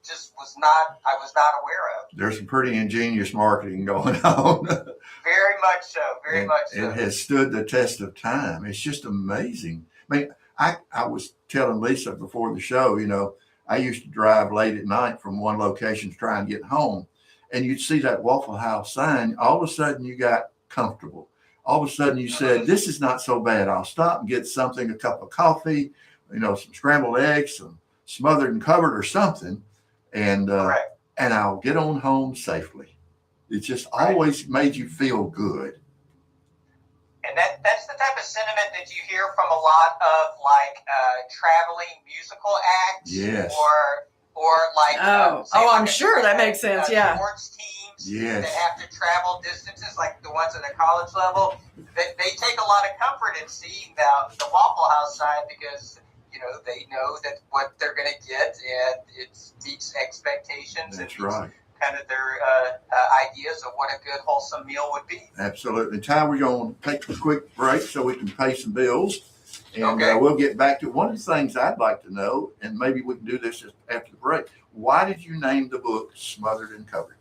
just I was not aware of. There's some pretty ingenious marketing going on. Very much so. Very much so. It has stood the test of time. It's just amazing. I mean, I was telling Lisa before the show, you know, I used to drive late at night from one location to try and get home. And you'd see that Waffle House sign. All of a sudden you got comfortable. All of a sudden you said, this is not so bad. I'll stop and get something, a cup of coffee, you know, some scrambled eggs, some smothered and covered or something. And, Correct. and I'll get on home safely. It just always made you feel good. And that's the type of sentiment that you hear from a lot of like traveling musical acts, Yes. or like say I'm like sure that makes sense. Yeah. Sports teams Yes. that have to travel distances, like the ones at the college level, they take a lot of comfort in seeing the Waffle House sign because you know they know that what they're going to get and it meets expectations. That's and meets right. kind of their ideas of what a good wholesome meal would be. Absolutely. Ty, we're going to take a quick break so we can pay some bills. And Okay. we'll get back to one of the things I'd like to know, and maybe we can do this just after the break. Why did you name the book Smothered and Covered?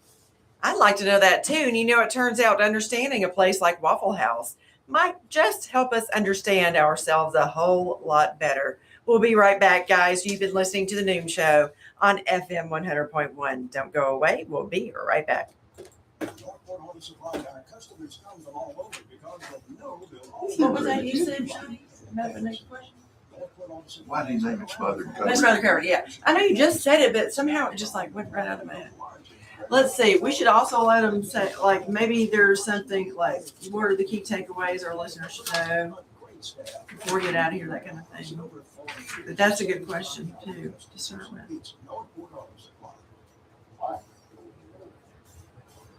I'd like to know that too. And you know, it turns out understanding a place like Waffle House might just help us understand ourselves a whole lot better. We'll be right back, guys. You've been listening to The Noon Show on FM 100.1. Don't go away. We'll be right back. Northport Auto Supply, our customers come from all over because they know they'll always What was that you said, Johnny? About the next question? Northport Auto Supply. Why do you name it Smothered and Covered? That's rather covered, yeah. I know you just said it, but somehow it just like went right out of my head. Let's see. We should also let them say, like, maybe there's something like, what are the key takeaways our listeners should know before we get out of here, that kind of thing. But that's a good question, too, discernment.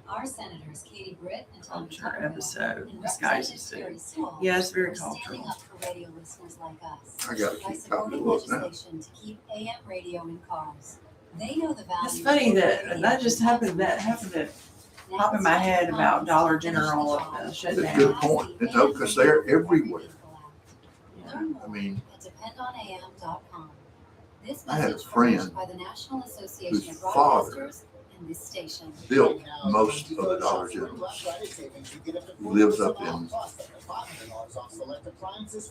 Our senators, Katie Britt and Tommy Culture Tuberville, episode, and disguised Representative as Terry food. Sewell Yes, very are standing cultural. up for radio listeners like us I got to by keep copy of supporting the book now. legislation to keep AM radio in cars. They know the value. It's funny that just happened to pop in my head about Dollar General shutting That's a good down. point. No, because they're everywhere. Learn more I mean, at dependonam.com. This I had a message friend furnished by the National Association whose of father Broadcasters and this station. built most of the Dollar Generals. He lives up in, I think his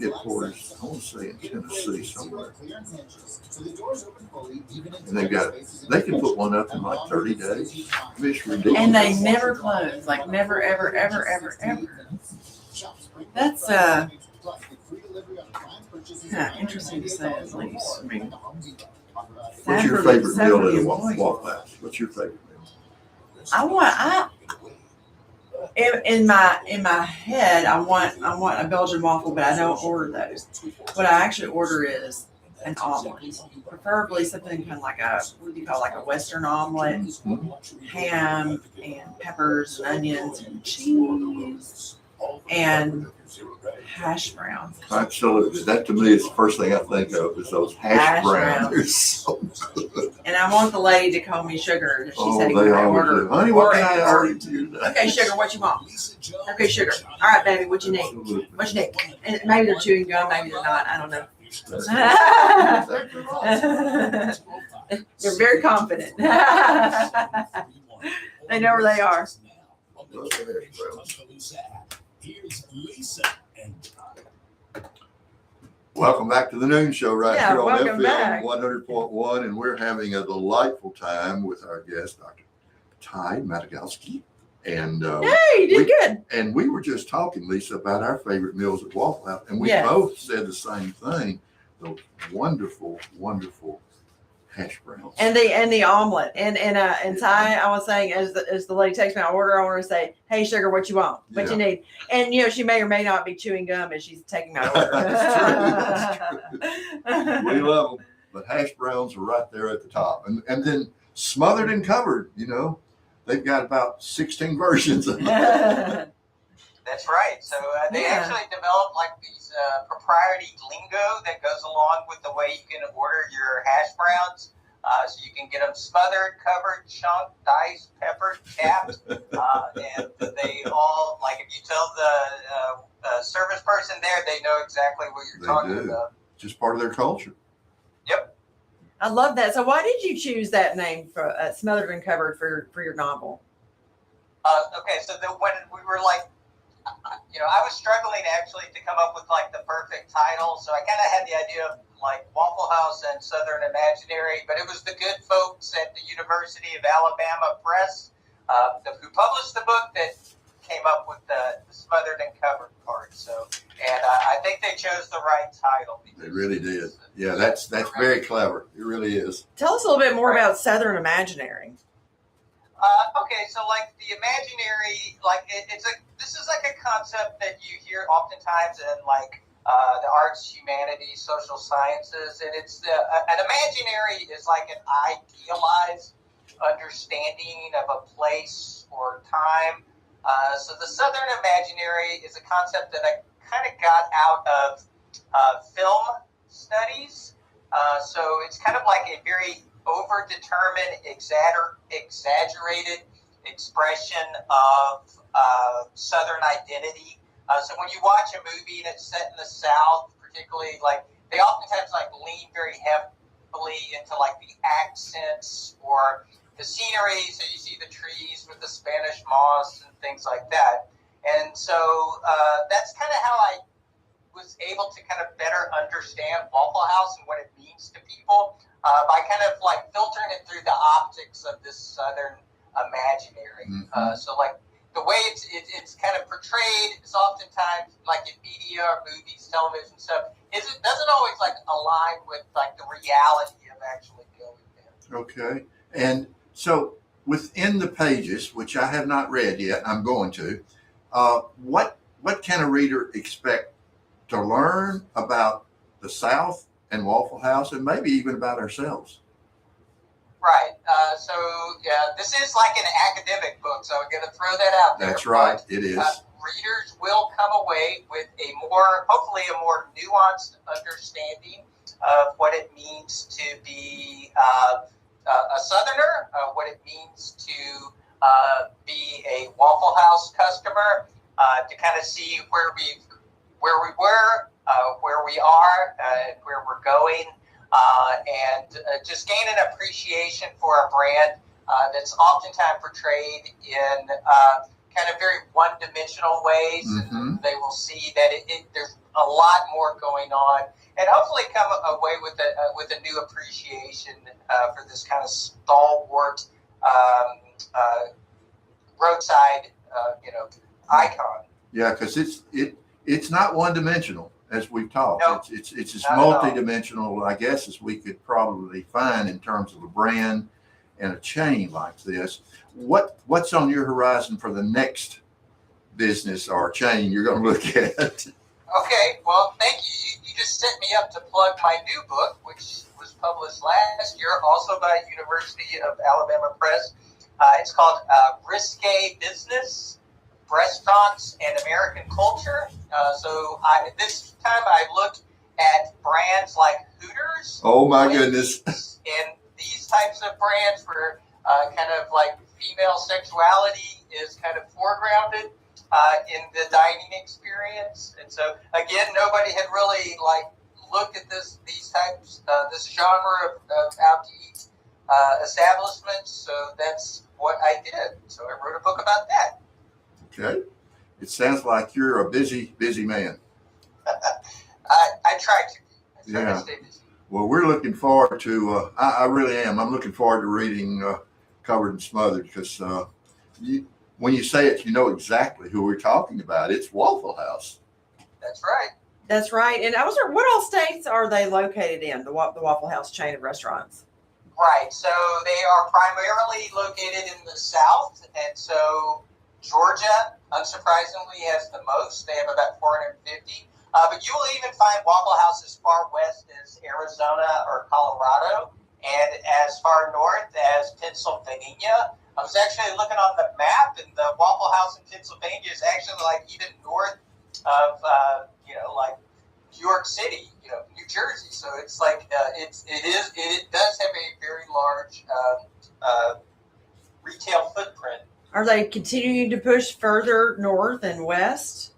headquarters, I want to say in Tennessee somewhere. And they can put one up in like 30 days. It's ridiculous. And they never close, like never, ever, ever, ever, ever. That's interesting to say at least. I mean, What's your favorite meal at a Waffle House? What's your favorite meal? In my head, I want a Belgian waffle, but I don't order those. What I actually order is an omelet, preferably something kind of like what do you call, like a Western omelet, ham and peppers and onions and cheese and hash browns. Absolutely. That to me is the first thing I think of is those hash browns. They're so good. And I want the lady to call me Sugar if she's Oh, heading they my always order. do. Honey, what can I order you? Okay, Sugar, what you want? Okay, Sugar. All right, baby, what you need? Absolutely. What you need? And maybe they're chewing gum, maybe they're not. I don't know. They're very confident. They know where they are. Here's Lisa and Welcome back to the Noon Show right Yeah, here on welcome FM back. 100.1, and we're having a delightful time with our guest, Dr. Ty Matagalski. And Hey, you did good. and we were just talking, Lisa, about our favorite meals at Waffle House, and we Yes. both said the same thing. Those wonderful, wonderful hash browns. And the omelet. And Ty, I was saying as the lady takes my order, I want to say, hey, Sugar, what you want? What Yeah. you need? And she may or may not be chewing gum as she's taking my order. That's We love them, but hash browns are right there at the top, and then smothered and covered. They've got about 16 versions of them. That's right. So they Yeah. actually developed like these proprietary lingo that goes along with the way you can order your hash browns. So you can get them smothered, covered, chunked, diced, peppered, capped, and they all, like, if you tell the service person there, they know exactly what you're They talking do. about. Just part of their culture. I love that. So why did you choose that name for Smothered and Covered for your novel? Okay, so when we were like, I was struggling actually to come up with like the perfect title. So I kind of had the idea of like Waffle House and Southern Imaginary, but it was the good folks at the University of Alabama Press who published the book that came up with the Smothered and Covered part. So, and I think they chose the right title. They really did. Yeah, that's very clever. It really is. Tell us a little bit more about Southern Imaginary. Okay, so like the imaginary, like this is like a concept that you hear oftentimes in like the arts, humanities, social sciences, and it's an imaginary is like an idealized understanding of a place or time. So the Southern Imaginary is a concept that I kind of got out of film studies. So it's kind of like a very overdetermined, exaggerated expression of Southern identity. So when you watch a movie that's set in the South, particularly, like they oftentimes like lean very heavily into like the accents or the scenery. So you see the trees with the Spanish moss and things like that. And so that's kind of how I was able to kind of better understand Waffle House and what it means to people by kind of like filtering it through the optics of this Southern imaginary. Mhm. So like the way it's kind of portrayed is oftentimes like in media or movies, television stuff, it doesn't always like align with like the reality of actually going there. Okay. And so within the pages, which I have not read yet, I'm going to, what can a reader expect to learn about the South and Waffle House, and maybe even about ourselves? Right. So yeah, this is like an academic book, so I'm going to throw that out there. That's right. But, It is. readers will come away with hopefully a more nuanced understanding of what it means to be a Southerner, what it means to be a Waffle House customer, to kind of see where we were, where we are, where we're going, and just gain an appreciation for a brand that's oftentimes portrayed in kind of very one-dimensional ways. Mhm. And they will see that there's a lot more going on, and hopefully come away with a new appreciation for this kind of stalwart roadside icon. Yeah, because it's not one dimensional, as we've talked. No, It's as not at all. multidimensional, I guess, as we could probably find in terms of a brand and a chain like this. What's on your horizon for the next business or chain you're going to look at? Okay, well, thank you. You just set me up to plug my new book, which was published last year, also by University of Alabama Press. It's called Risque Business, Restaurants and American Culture. This time I looked at brands like Hooters. Oh my goodness. And these types of brands where kind of like female sexuality is kind of foregrounded in the dining experience. And so again, nobody had really like looked at this genre of out to eat establishments. So that's what I did. So I wrote a book about that. Okay. It sounds like you're a busy man. I try to. Yeah. To stay busy. Well, we're looking forward to, I really am. I'm looking forward to reading Covered and Smothered because when you say it, you know exactly who we're talking about. It's Waffle House. That's right. That's right. And I was wondering, what all states are they located in, the Waffle House chain of restaurants? Right. So they are primarily located in the South. And so Georgia, unsurprisingly, has the most. They have about 450. But you will even find Waffle House as far west as Arizona or Colorado, and as far north as Pennsylvania. I was actually looking on the map, and the Waffle House in Pennsylvania is actually like even north of, like New York City, New Jersey. So it's like it does have a very large retail footprint. Are they continuing to push further north and west?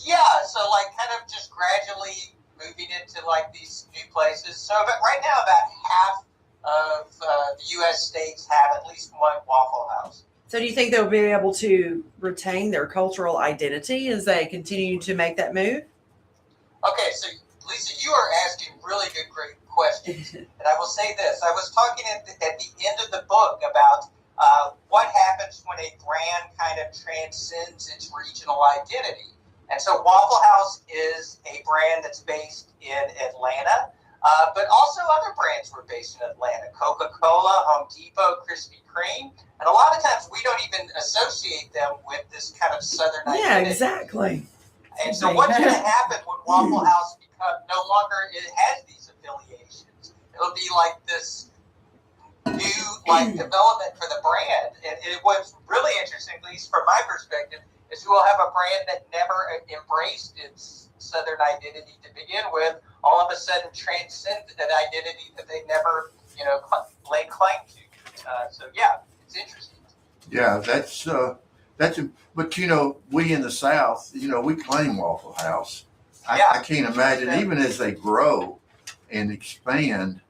Yeah, so like kind of just gradually moving into like these new places. So but right now about half of the U.S. states have at least one Waffle House. So do you think they'll be able to retain their cultural identity as they continue to make that move? Okay, so Lisa, you are asking really great questions. And I will say this. I was talking at the end of the book about what happens when a brand kind of transcends its regional identity. And so Waffle House is a brand that's based in Atlanta, but also other brands were based in Atlanta. Coca-Cola, Home Depot, Krispy Kreme. And a lot of times we don't even associate them with this kind of Southern identity. Yeah, exactly. And so what's going to happen when Waffle House no longer it has these affiliations? It'll be like this new development for the brand. And what's really interesting, at least from my perspective, is we'll have a brand that never embraced its Southern identity to begin with, all of a sudden transcend an identity that they never, laid claim to. So yeah, it's interesting. Yeah, but we in the South, we claim Waffle House. I can't imagine, even as they grow and expand,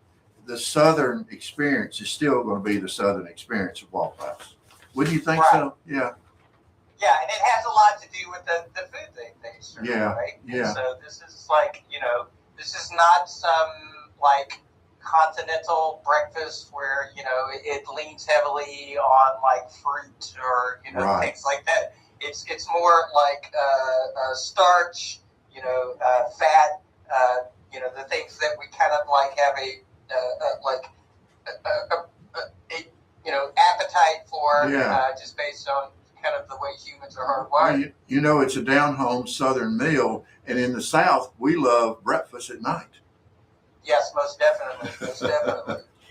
the Southern experience is still going to be the Southern experience of Waffle House. Wouldn't you think so? Yeah. Yeah, and it has a lot to do with the food they serve, Yeah, right? yeah. And so this is like, this is not some like continental breakfast where, it leans heavily on like fruit or, Right. things like that. It's more like starch, fat, the things that we kind of like have appetite for, just based on kind of the way humans are hardwired. It's a down-home Southern meal, and in the South, we love breakfast at night. Yes, most definitely.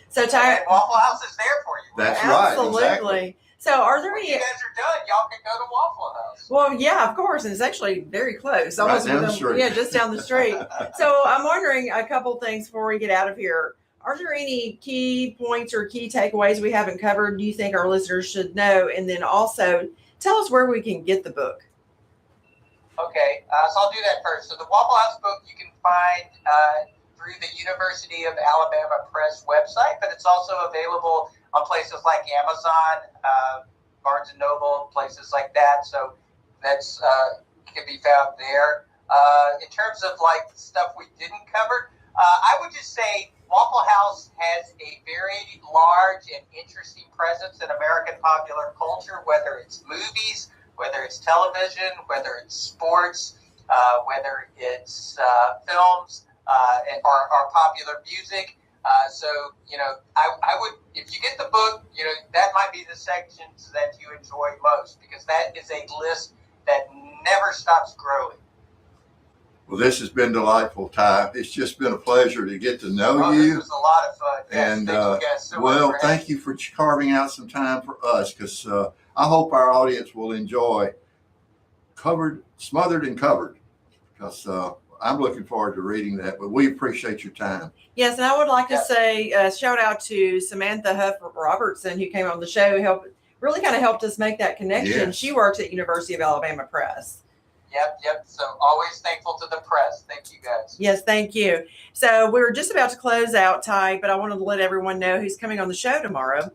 So And Waffle House is there for you. That's right, absolutely. exactly. So are there When any? you guys are done, y'all can go to Waffle House. Well, yeah, of course, and it's actually very close. Right Almost down the within- street. Yeah, just down the street. So I'm wondering a couple things before we get out of here. Are there any key points or key takeaways we haven't covered you think our listeners should know? And then also tell us where we can get the book. Okay, so I'll do that first. So the Waffle House book you can find through the University of Alabama Press website, but it's also available on places like Amazon, Barnes & Noble, places like that. So that's can be found there. In terms of like stuff we didn't cover, I would just say Waffle House has a very large and interesting presence in American popular culture, whether it's movies, whether it's television, whether it's sports. whether it's films or popular music. So, I would, if you get the book, that might be the sections that you enjoy most, because that is a list that never stops growing. Well, this has been delightful, Ty. It's just been a pleasure to get to know This you. was a lot of fun. Yes, And, thank you guys so much Well, for thank you for carving out some time for us, because I hope our audience will enjoy Smothered and Covered, because I'm looking forward to reading that. But we appreciate your time. Yes, and I would like to say shout out to Samantha Huff Robertson, who came on the show, really kind of helped us make that connection. Yes. She works at University of Alabama Press. Yep. So always thankful to the press. Thank you guys. Yes, thank you. So we're just about to close out, Ty, but I wanted to let everyone know who's coming on the show tomorrow.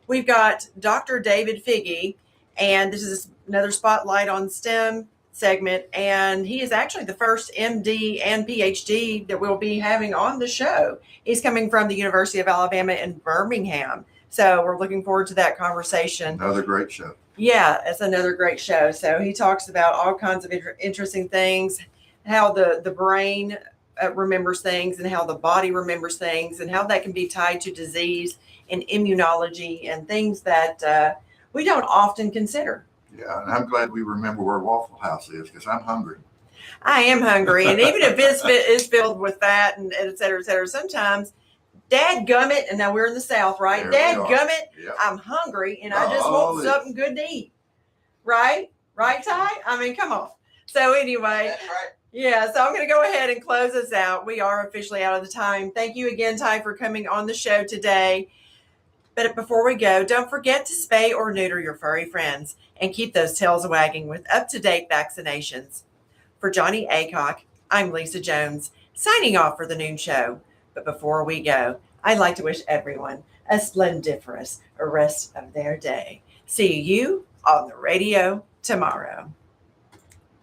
We've got Dr. David Figge, and this is another Spotlight on STEM segment, and he is actually the first MD and PhD that we'll be having on the show. He's coming from the University of Alabama in Birmingham, so we're looking forward to that conversation. Another great show. Yeah, it's another great show. So he talks about all kinds of interesting things, how the brain remembers things and how the body remembers things, and how that can be tied to disease and immunology and things that we don't often consider. Yeah, and I'm glad we remember where Waffle House is, because I'm hungry. I am hungry, and even if it is filled with fat and et cetera, sometimes, dadgummit, and now we're in the South, right? There we are. Dadgummit, Yep. I'm hungry, and I just want something good to eat. Right, Ty? I mean, come on. So anyway, That's right. yeah, so I'm going to go ahead and close us out. We are officially out of the time. Thank you again, Ty, for coming on the show today. But before we go, don't forget to spay or neuter your furry friends and keep those tails wagging with up-to-date vaccinations. For Johnny Aycock, I'm Lisa Jones, signing off for the Noon Show. But before we go, I'd like to wish everyone a splendiferous rest of their day. See you on the radio tomorrow.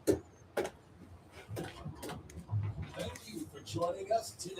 Thank you for joining us today.